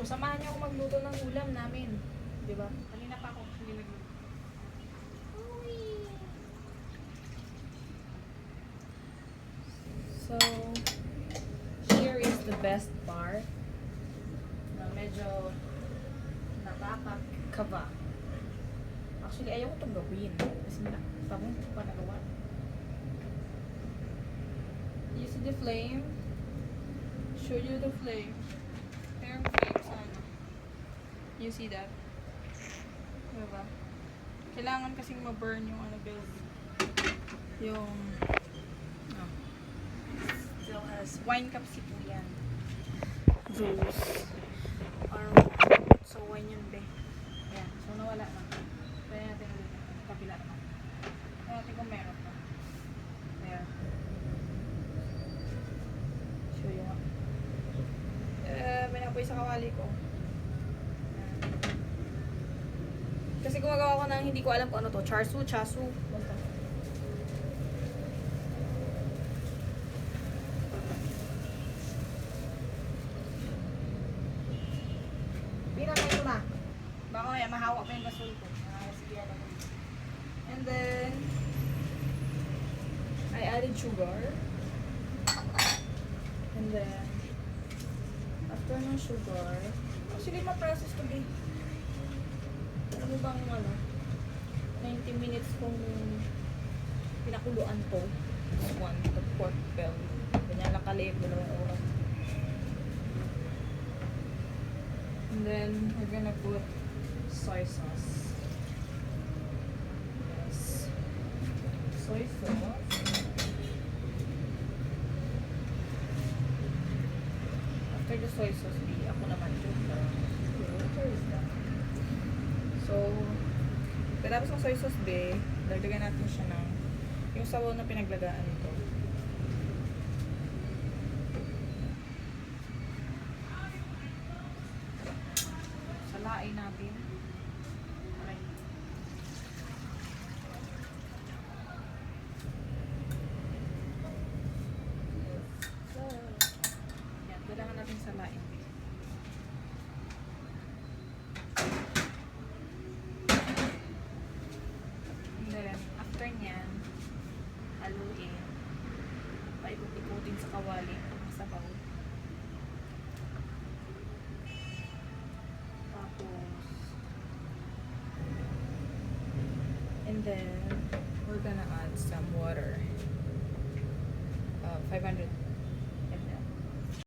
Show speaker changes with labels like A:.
A: samahan niyo ako magluto ng ulam namin. Di ba?
B: Kanina pa ako hindi nagluto.
A: So, here is the best part na medyo nakakakaba. Actually, ayaw ko itong gawin. Kasi tapos ito pa nagawa. You see the flame? Show you the flame.
B: Pero flame sana.
A: You see that?
B: Diba? Kailangan kasing ma-burn yung ano guys.
A: Yung still has wine cup si po yan. Juice. Or so wine yun be. Ayan. So nawala na. Kaya natin ulit. Kapila naman. Kaya natin kung meron pa. There. Show you nga. May napoy sa kawali ko. Ayan. Kasi gumagawa ko ng hindi ko alam kung ano to. Chasu. Basta. Pinakay ko na. Baka kaya mahawak pa yung gasol ko. Sige, alam ko. And then, I added sugar. And then, after ng sugar, actually ma-process to be. Ano bang 90 minutes kung pinakuluan to. This one, the pork belly. Ganyan lang kaliit, 2 oras. And then, we're gonna put soy sauce. Yes. Soy sauce. After the soy sauce, ako naman yun. So, pagkatapos ng soy sauce, dagdagan natin siya ng yung sabaw na pinaglagaan nito. Salain natin. Aray. So, yan. Kailangan natin salain. And then, after nyan, haluin. Paikot-ikutin sa kawali ang sabaw. And then, we're gonna add some water. 500